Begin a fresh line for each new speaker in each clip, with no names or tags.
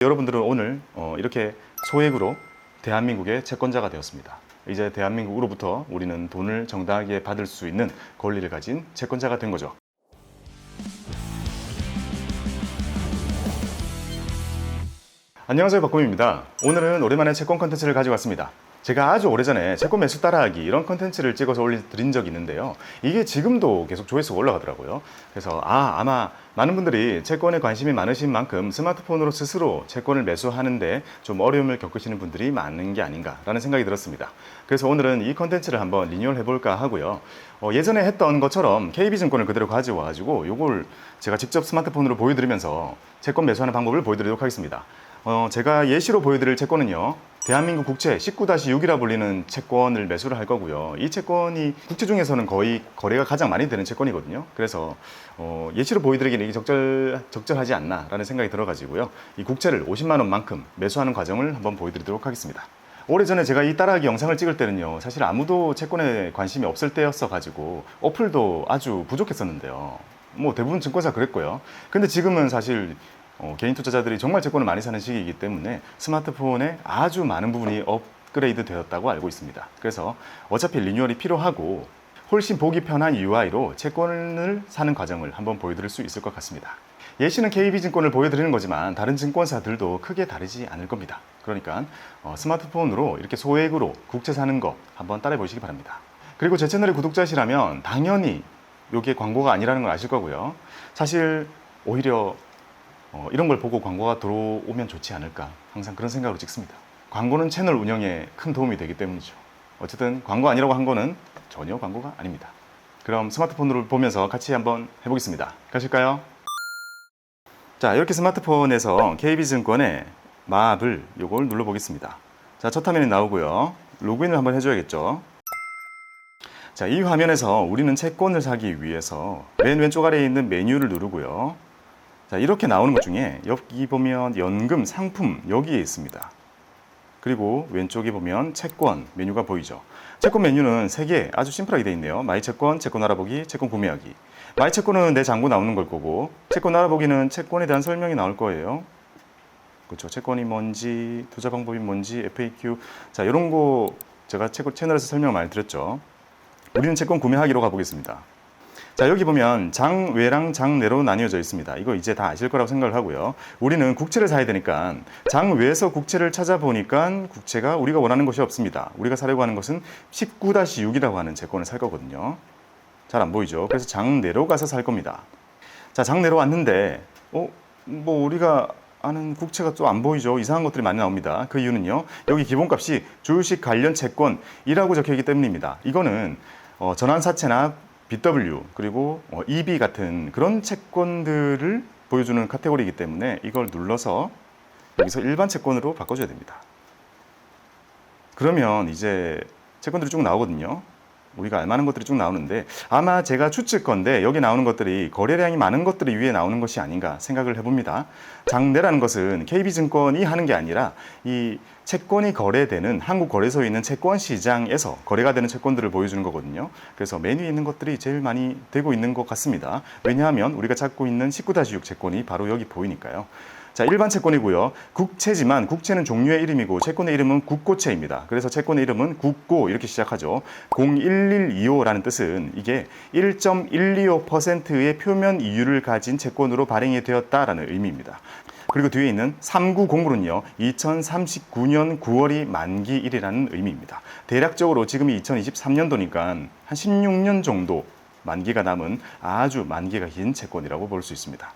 여러분들은 오늘 이렇게 소액으로 대한민국의 채권자가 되었습니다. 이제 대한민국으로부터 우리는 돈을 정당하게 받을 수 있는 권리를 가진 채권자가 된 거죠. 안녕하세요, 박곰입니다. 오늘은 오랜만에 채권 컨텐츠를 가지고 왔습니다. 제가 아주 오래전에 채권 매수 따라하기 이런 컨텐츠를 찍어서 올려드린 적이 있는데요. 이게 지금도 계속 조회수가 올라가더라고요. 그래서 아마 많은 분들이 채권에 관심이 많으신 만큼 스마트폰으로 스스로 채권을 매수하는데 좀 어려움을 겪으시는 분들이 많은 게 아닌가라는 생각이 들었습니다. 그래서 오늘은 이 컨텐츠를 한번 리뉴얼 해볼까 하고요. 예전에 했던 것처럼 KB증권을 그대로 가져와가지고 이걸 제가 직접 스마트폰으로 보여드리면서 채권 매수하는 방법을 보여드리도록 하겠습니다. 제가 예시로 보여드릴 채권은요, 대한민국 국채 19-6이라 불리는 채권을 매수를 할 거고요. 이 채권이 국채 중에서는 거의 거래가 가장 많이 되는 채권이거든요. 그래서 예시로 보여드리기는 이게 적절하지 않나라는 생각이 들어가지고요. 이 국채를 50만 원만큼 매수하는 과정을 한번 보여드리도록 하겠습니다. 오래전에 제가 이 따라하기 영상을 찍을 때는요, 사실 아무도 채권에 관심이 없을 때였어 가지고 어플도 아주 부족했었는데요. 뭐 대부분 증권사 그랬고요. 근데 지금은 사실 개인 투자자들이 정말 채권을 많이 사는 시기이기 때문에 스마트폰에 아주 많은 부분이 업그레이드 되었다고 알고 있습니다. 그래서 어차피 리뉴얼이 필요하고 훨씬 보기 편한 UI로 채권을 사는 과정을 한번 보여드릴 수 있을 것 같습니다. 예시는 KB증권을 보여드리는 거지만 다른 증권사들도 크게 다르지 않을 겁니다. 그러니까 스마트폰으로 이렇게 소액으로 국채 사는 거 한번 따라해 보시기 바랍니다. 그리고 제 채널의 구독자시라면 당연히 이게 광고가 아니라는 걸 아실 거고요. 사실 오히려 이런 걸 보고 광고가 들어오면 좋지 않을까, 항상 그런 생각으로 찍습니다. 광고는 채널 운영에 큰 도움이 되기 때문이죠. 어쨌든 광고 아니라고 한 거는 전혀 광고가 아닙니다. 그럼 스마트폰으로 보면서 같이 한번 해보겠습니다. 가실까요? 자, 이렇게 스마트폰에서 KB증권의 맵을 요걸 눌러보겠습니다. 자, 첫 화면이 나오고요. 로그인을 한번 해줘야겠죠. 자, 이 화면에서 우리는 채권을 사기 위해서 맨 왼쪽 아래에 있는 메뉴를 누르고요. 자, 이렇게 나오는 것 중에 여기 보면 연금, 상품 여기에 있습니다. 그리고 왼쪽에 보면 채권 메뉴가 보이죠. 채권 메뉴는 3개 아주 심플하게 되어 있네요. 마이채권, 채권 알아보기, 채권 구매하기. 마이채권은 내 잔고 나오는 걸 거고, 채권 알아보기는 채권에 대한 설명이 나올 거예요. 그렇죠. 채권이 뭔지, 투자 방법이 뭔지, FAQ. 자, 이런 거 제가 채널에서 설명을 많이 드렸죠. 우리는 채권 구매하기로 가보겠습니다. 자, 여기 보면 장외랑 장내로 나뉘어져 있습니다. 이거 이제 다 아실 거라고 생각을 하고요. 우리는 국채를 사야 되니까 장외에서 국채를 찾아보니까 국채가 우리가 원하는 것이 없습니다. 우리가 사려고 하는 것은 19-6이라고 하는 채권을 살 거거든요. 잘 안 보이죠? 그래서 장내로 가서 살 겁니다. 자, 장내로 왔는데 뭐 우리가 아는 국채가 또 안 보이죠? 이상한 것들이 많이 나옵니다. 그 이유는요, 여기 기본값이 주식 관련 채권이라고 적혀 있기 때문입니다. 이거는 전환사채나 BW 그리고 EB 같은 그런 채권들을 보여주는 카테고리이기 때문에 이걸 눌러서 여기서 일반 채권으로 바꿔줘야 됩니다. 그러면 이제 채권들이 쭉 나오거든요. 우리가 알만한 것들이 쭉 나오는데 아마 제가 추측건데 여기 나오는 것들이 거래량이 많은 것들이 위에 나오는 것이 아닌가 생각을 해봅니다. 장내라는 것은 KB증권이 하는 게 아니라 이 채권이 거래되는 한국거래소에 있는 채권시장에서 거래가 되는 채권들을 보여주는 거거든요. 그래서 메뉴에 있는 것들이 제일 많이 되고 있는 것 같습니다. 왜냐하면 우리가 찾고 있는 19-6 채권이 바로 여기 보이니까요. 자, 일반 채권이고요. 국채지만 국채는 종류의 이름이고 채권의 이름은 국고채입니다. 그래서 채권의 이름은 국고 이렇게 시작하죠. 01125라는 뜻은 이게 1.125%의 표면 이율을 가진 채권으로 발행이 되었다라는 의미입니다. 그리고 뒤에 있는 390으로는요, 2039년 9월이 만기일이라는 의미입니다. 대략적으로 지금이 2023년도니까 한 16년 정도 만기가 남은 아주 만기가 긴 채권이라고 볼 수 있습니다.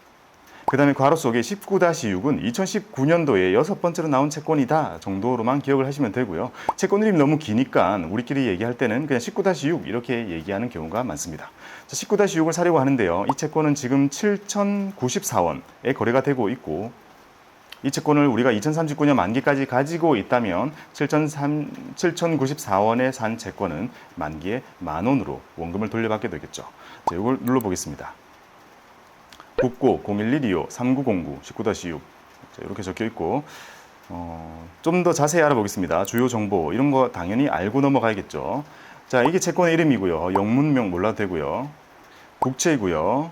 그 다음에 괄호 속에 19-6은 2019년도에 6번째로 나온 채권이다 정도로만 기억을 하시면 되고요. 채권 이름이 너무 기니까 우리끼리 얘기할 때는 그냥 19-6 이렇게 얘기하는 경우가 많습니다. 19-6을 사려고 하는데요. 이 채권은 지금 7,094원에 거래가 되고 있고, 이 채권을 우리가 2039년 만기까지 가지고 있다면 7,094원에 산 채권은 만기에 10,000원으로 원금을 돌려받게 되겠죠. 자, 이걸 눌러보겠습니다. 국고 011225 3909 19-6 이렇게 적혀 있고, 좀 더 자세히 알아보겠습니다. 주요 정보 이런 거 당연히 알고 넘어가야겠죠. 자, 이게 채권의 이름이고요. 영문명 몰라도 되고요. 국채이고요.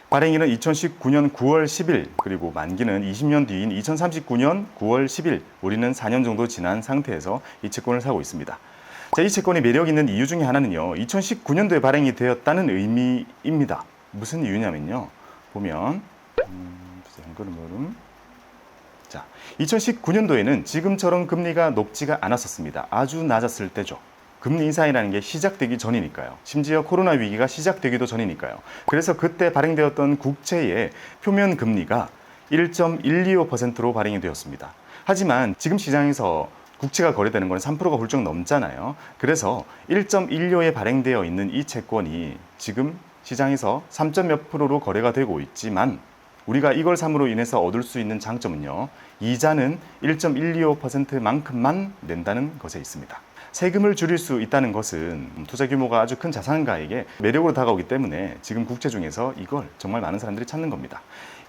발행일은 2019년 9월 10일, 그리고 만기는 20년 뒤인 2039년 9월 10일. 우리는 4년 정도 지난 상태에서 이 채권을 사고 있습니다. 자, 이 채권이 매력 있는 이유 중에 하나는요, 2019년도에 발행이 되었다는 의미입니다. 무슨 이유냐면요, 보면 자, 2019년도에는 지금처럼 금리가 높지가 않았었습니다. 아주 낮았을 때죠. 금리 인상이라는 게 시작되기 전이니까요. 심지어 코로나 위기가 시작되기도 전이니까요. 그래서 그때 발행되었던 국채의 표면 금리가 1.125%로 발행이 되었습니다. 하지만 지금 시장에서 국채가 거래되는 건 3%가 훌쩍 넘잖아요. 그래서 1.15에 발행되어 있는 이 채권이 지금 시장에서 3몇 프로로 거래가 되고 있지만, 우리가 이걸 삼으로 인해서 얻을 수 있는 장점은요, 이자는 1.125%만큼만 낸다는 것에 있습니다. 세금을 줄일 수 있다는 것은 투자 규모가 아주 큰 자산가에게 매력으로 다가오기 때문에 지금 국채 중에서 이걸 정말 많은 사람들이 찾는 겁니다.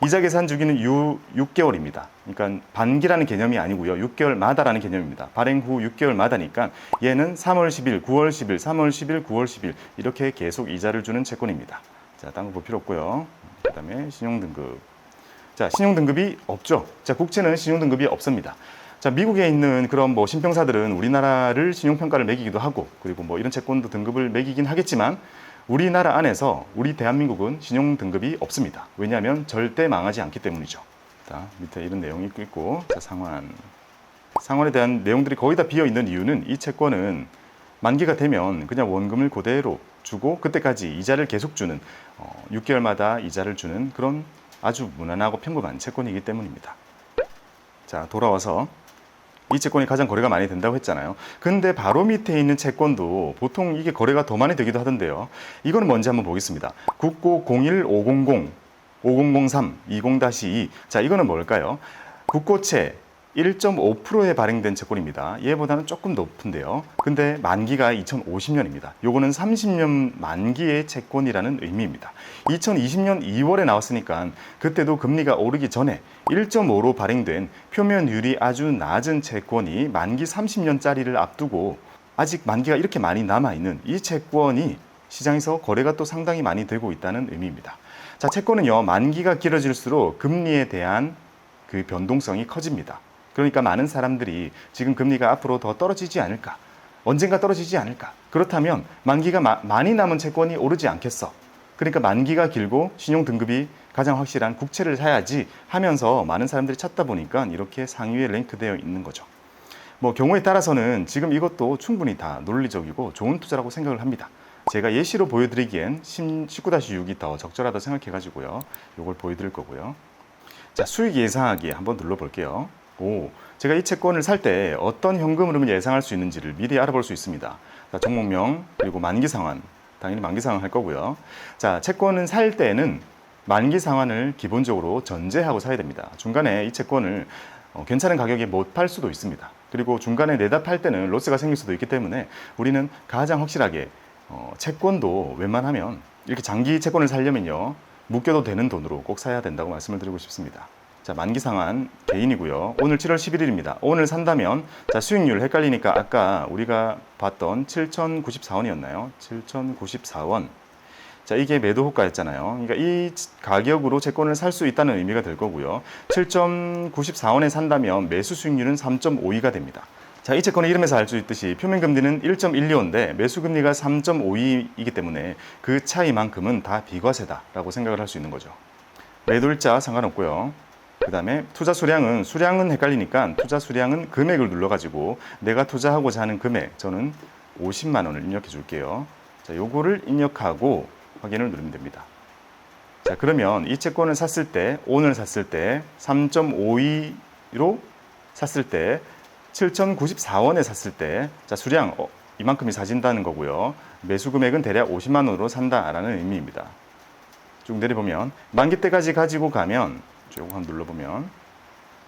이자 계산 주기는 6개월입니다. 그러니까 반기라는 개념이 아니고요, 6개월마다라는 개념입니다. 발행 후 6개월마다니까 얘는 3월 10일, 9월 10일, 3월 10일, 9월 10일 이렇게 계속 이자를 주는 채권입니다. 자, 딴 거 볼 필요 없고요. 그 다음에 신용등급. 자, 신용등급이 없죠. 자, 국채는 신용등급이 없습니다. 자, 미국에 있는 그런 신평사들은 우리나라를 신용평가를 매기기도 하고, 그리고 이런 채권도 등급을 매기긴 하겠지만, 우리나라 안에서 우리 대한민국은 신용등급이 없습니다. 왜냐하면 절대 망하지 않기 때문이죠. 자, 밑에 이런 내용이 있고, 자, 상환에 대한 내용들이 거의 다 비어 있는 이유는, 이 채권은 만기가 되면 그냥 원금을 그대로 주고 그때까지 이자를 계속 주는 6개월마다 이자를 주는 그런 아주 무난하고 평범한 채권이기 때문입니다. 자, 돌아와서 이 채권이 가장 거래가 많이 된다고 했잖아요. 근데 바로 밑에 있는 채권도 보통 이게 거래가 더 많이 되기도 하던데요. 이거는 뭔지 한번 보겠습니다. 국고 010-500, 5003, 20-2. 자, 이거는 뭘까요? 국고채 1.5%에 발행된 채권입니다. 얘보다는 조금 높은데요. 근데 만기가 2050년입니다. 요거는 30년 만기의 채권이라는 의미입니다. 2020년 2월에 나왔으니까 그때도 금리가 오르기 전에 1.5로 발행된 표면율이 아주 낮은 채권이 만기 30년짜리를 앞두고 아직 만기가 이렇게 많이 남아있는 이 채권이 시장에서 거래가 또 상당히 많이 되고 있다는 의미입니다. 자, 채권은요, 만기가 길어질수록 금리에 대한 그 변동성이 커집니다. 그러니까 많은 사람들이 지금 금리가 앞으로 더 떨어지지 않을까, 언젠가 떨어지지 않을까, 그렇다면 만기가 많이 남은 채권이 오르지 않겠어, 그러니까 만기가 길고 신용등급이 가장 확실한 국채를 사야지 하면서 많은 사람들이 찾다 보니까 이렇게 상위에 랭크되어 있는 거죠. 경우에 따라서는 지금 이것도 충분히 다 논리적이고 좋은 투자라고 생각을 합니다. 제가 예시로 보여드리기엔 19-6이 더 적절하다 생각해가지고요, 이걸 보여드릴 거고요. 자, 수익 예상하기 한번 눌러볼게요. 제가 이 채권을 살 때 어떤 현금 흐름을 예상할 수 있는지를 미리 알아볼 수 있습니다. 자, 종목명, 그리고 만기 상환, 당연히 만기 상환 할 거고요. 자, 채권은 살 때는 만기 상환을 기본적으로 전제하고 사야 됩니다. 중간에 이 채권을 괜찮은 가격에 못 팔 수도 있습니다. 그리고 중간에 내다 팔 때는 로스가 생길 수도 있기 때문에 우리는 가장 확실하게 채권도 웬만하면 이렇게 장기 채권을 사려면요, 묶여도 되는 돈으로 꼭 사야 된다고 말씀을 드리고 싶습니다. 자, 만기 상환 개인이고요. 오늘 7월 11일입니다. 오늘 산다면, 자, 수익률 헷갈리니까 아까 우리가 봤던 7,094원이었나요? 7,094원. 자, 이게 매도 호가였잖아요. 그러니까 이 가격으로 채권을 살 수 있다는 의미가 될 거고요. 7,094원에 산다면 매수 수익률은 3.52가 됩니다. 자, 이 채권의 이름에서 알 수 있듯이 표면금리는 1.12인데 매수금리가 3.52이기 때문에 그 차이만큼은 다 비과세다라고 생각을 할 수 있는 거죠. 매도일자 상관없고요. 그 다음에 투자 수량은 헷갈리니까 투자 수량은 금액을 눌러가지고 내가 투자하고자 하는 금액, 저는 50만 원을 입력해 줄게요. 자, 요거를 입력하고 확인을 누르면 됩니다. 자, 그러면 이 채권을 샀을 때, 오늘 샀을 때 3.52로 샀을 때 7,094원에 샀을 때, 자, 수량 이만큼이 사진다는 거고요. 매수 금액은 대략 50만 원으로 산다라는 의미입니다. 쭉 내려보면 만기 때까지 가지고 가면, 쭉 한번 눌러보면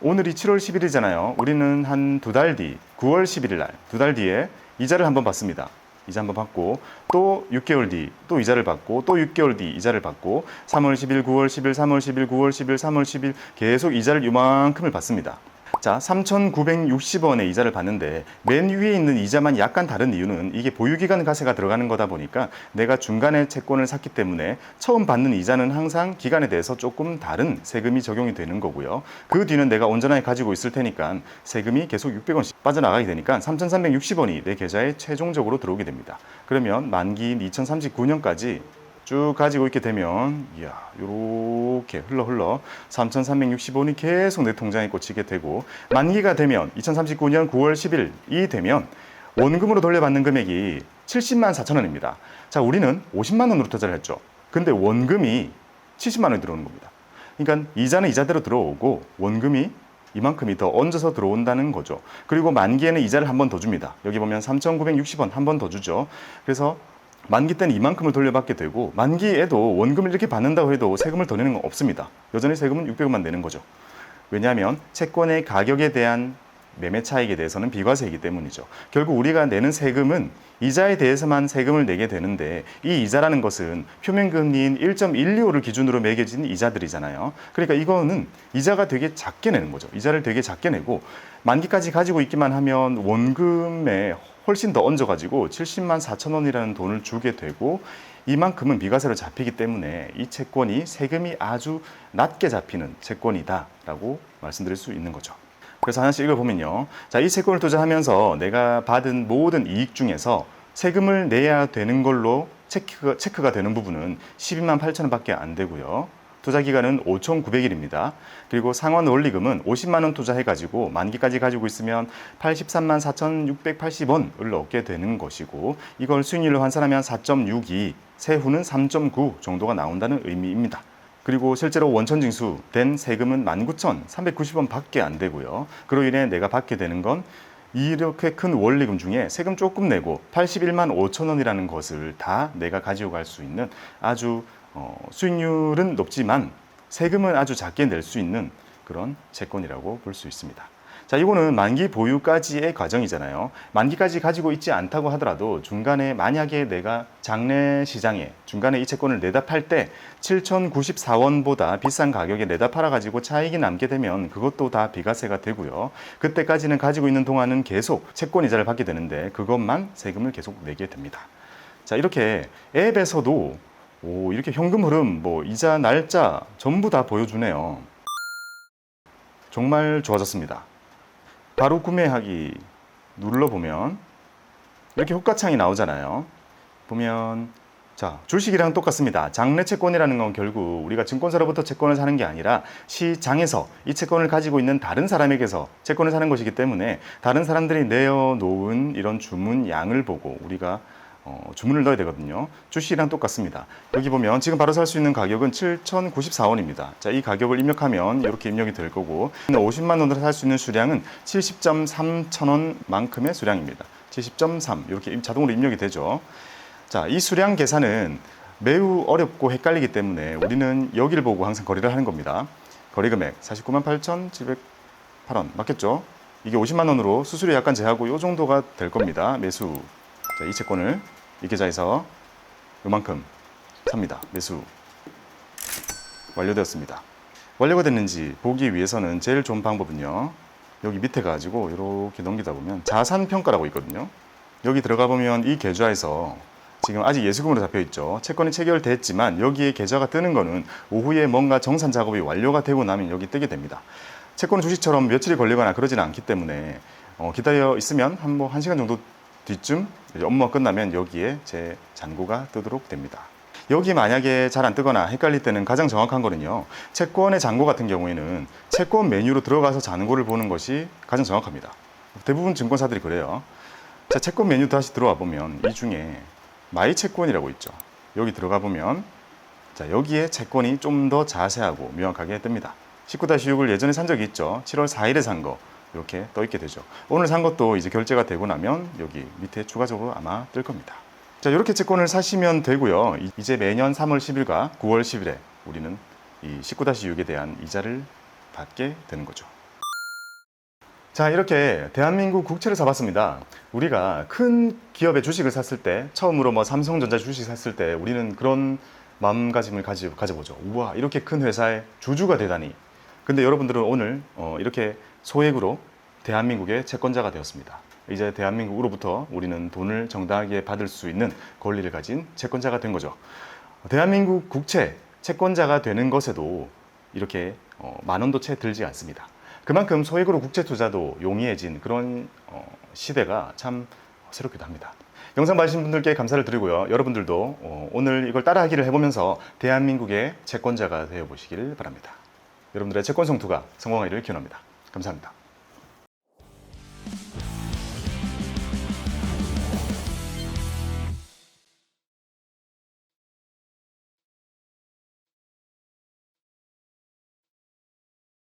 오늘이 7월 10일이잖아요. 우리는 한 두 달 뒤, 9월 11일 날, 두 달 뒤에 이자를 한번 받습니다. 이자 한번 받고 또 6개월 뒤 또 이자를 받고 또 6개월 뒤 이자를 받고 3월 10일, 9월 10일, 3월 10일, 9월 10일, 3월 10일 계속 이자를 이만큼을 받습니다. 자, 3,960원의 이자를 받는데 맨 위에 있는 이자만 약간 다른 이유는 이게 보유기간 과세가 들어가는 거다 보니까 내가 중간에 채권을 샀기 때문에 처음 받는 이자는 항상 기간에 대해서 조금 다른 세금이 적용이 되는 거고요. 그 뒤는 내가 온전하게 가지고 있을 테니까 세금이 계속 600원씩 빠져나가게 되니까 3,360원이 내 계좌에 최종적으로 들어오게 됩니다. 그러면 만기인 2039년까지 쭉 가지고 있게 되면 이야, 요렇게 흘러 3,360원이 계속 내 통장에 꽂히게 되고 만기가 되면 2039년 9월 10일이 되면 원금으로 돌려받는 금액이 70만 4천 원입니다. 자, 우리는 50만 원으로 투자를 했죠. 근데 원금이 70만 원이 들어오는 겁니다. 그러니까 이자는 이자대로 들어오고 원금이 이만큼이 더 얹어서 들어온다는 거죠. 그리고 만기에는 이자를 한 번 더 줍니다. 여기 보면 3,960원 한 번 더 주죠. 그래서 만기 때는 이만큼을 돌려받게 되고 만기에도 원금을 이렇게 받는다고 해도 세금을 더 내는 건 없습니다. 여전히 세금은 600원만 내는 거죠. 왜냐하면 채권의 가격에 대한 매매 차익에 대해서는 비과세이기 때문이죠. 결국 우리가 내는 세금은 이자에 대해서만 세금을 내게 되는데 이 이자라는 것은 표면금리인 1.125를 기준으로 매겨진 이자들이잖아요. 그러니까 이거는 이자가 되게 작게 내는 거죠. 이자를 되게 작게 내고 만기까지 가지고 있기만 하면 원금에 훨씬 더 얹어가지고 70만 4천 원이라는 돈을 주게 되고 이만큼은 비과세로 잡히기 때문에 이 채권이 세금이 아주 낮게 잡히는 채권이다라고 말씀드릴 수 있는 거죠. 그래서 하나씩 읽어보면요. 자, 이 채권을 투자하면서 내가 받은 모든 이익 중에서 세금을 내야 되는 걸로 체크가 되는 부분은 12만 8천 원밖에 안 되고요. 투자 기간은 5,900일입니다. 그리고 상환 원리금은 50만 원 투자해가지고 만기까지 가지고 있으면 83만 4,680원을 얻게 되는 것이고 이걸 수익률로 환산하면 4.62, 세후는 3.9 정도가 나온다는 의미입니다. 그리고 실제로 원천징수 된 세금은 19,390원 밖에 안 되고요. 그로 인해 내가 받게 되는 건 이렇게 큰 원리금 중에 세금 조금 내고 81만 5천 원이라는 것을 다 내가 가지고 갈 수 있는 아주 수익률은 높지만 세금은 아주 작게 낼 수 있는 그런 채권이라고 볼 수 있습니다. 자, 이거는 만기 보유까지의 과정이잖아요. 만기까지 가지고 있지 않다고 하더라도 중간에 만약에 내가 장내 시장에 중간에 이 채권을 내다 팔 때 7,094원보다 비싼 가격에 내다 팔아가지고 차익이 남게 되면 그것도 다 비과세가 되고요. 그때까지는 가지고 있는 동안은 계속 채권 이자를 받게 되는데 그것만 세금을 계속 내게 됩니다. 자, 이렇게 앱에서도 이렇게 현금 흐름, 이자 날짜 전부 다 보여주네요. 정말 좋아졌습니다. 바로 구매하기 눌러보면 이렇게 효과창이 나오잖아요. 보면 자, 주식이랑 똑같습니다. 장내 채권이라는 건 결국 우리가 증권사로부터 채권을 사는 게 아니라 시장에서 이 채권을 가지고 있는 다른 사람에게서 채권을 사는 것이기 때문에 다른 사람들이 내어놓은 이런 주문 양을 보고 우리가 주문을 넣어야 되거든요. 주식이랑 똑같습니다. 여기 보면 지금 바로 살 수 있는 가격은 7,094원입니다. 자, 이 가격을 입력하면 이렇게 입력이 될 거고 50만 원으로 살 수 있는 수량은 70.3천 원만큼의 수량입니다. 70.3 이렇게 자동으로 입력이 되죠. 자, 이 수량 계산은 매우 어렵고 헷갈리기 때문에 우리는 여기를 보고 항상 거래를 하는 겁니다. 거래 금액 49만 8,708원 맞겠죠? 이게 50만 원으로 수수료 약간 제하고 이 정도가 될 겁니다. 매수. 자, 이 채권을 이 계좌에서 요만큼 삽니다. 매수 완료되었습니다. 완료가 됐는지 보기 위해서는 제일 좋은 방법은요. 여기 밑에 가지고 이렇게 넘기다 보면 자산 평가라고 있거든요. 여기 들어가 보면 이 계좌에서 지금 아직 예수금으로 잡혀 있죠. 채권이 체결됐지만 여기에 계좌가 뜨는 거는 오후에 뭔가 정산 작업이 완료가 되고 나면 여기 뜨게 됩니다. 채권은 주식처럼 며칠이 걸리거나 그러지는 않기 때문에 기다려 있으면 한 1시간 정도 뒤쯤 업무가 끝나면 여기에 제 잔고가 뜨도록 됩니다. 여기 만약에 잘 안 뜨거나 헷갈릴 때는 가장 정확한 거는요. 채권의 잔고 같은 경우에는 채권 메뉴로 들어가서 잔고를 보는 것이 가장 정확합니다. 대부분 증권사들이 그래요. 자, 채권 메뉴 다시 들어와 보면 이 중에 마이 채권이라고 있죠. 여기 들어가 보면 자, 여기에 채권이 좀 더 자세하고 명확하게 뜹니다. 19-6을 예전에 산 적이 있죠. 7월 4일에 산 거. 이렇게 떠 있게 되죠. 오늘 산 것도 이제 결제가 되고 나면 여기 밑에 추가적으로 아마 뜰 겁니다. 자, 이렇게 채권을 사시면 되고요. 이제 매년 3월 10일과 9월 10일에 우리는 이 19-6에 대한 이자를 받게 되는 거죠. 자, 이렇게 대한민국 국채를 사봤습니다. 우리가 큰 기업의 주식을 샀을 때 처음으로 삼성전자 주식 샀을 때 우리는 그런 마음가짐을 가져보죠. 우와, 이렇게 큰 회사의 주주가 되다니. 근데 여러분들은 오늘 이렇게 소액으로 대한민국의 채권자가 되었습니다. 이제 대한민국으로부터 우리는 돈을 정당하게 받을 수 있는 권리를 가진 채권자가 된 거죠. 대한민국 국채 채권자가 되는 것에도 이렇게 만 원도 채 들지 않습니다. 그만큼 소액으로 국채 투자도 용이해진 그런 시대가 참 새롭기도 합니다. 영상 봐주신 분들께 감사를 드리고요. 여러분들도 오늘 이걸 따라하기를 해보면서 대한민국의 채권자가 되어보시길 바랍니다. 여러분들의 채권 성투가 성공하기를 기원합니다. 감사합니다.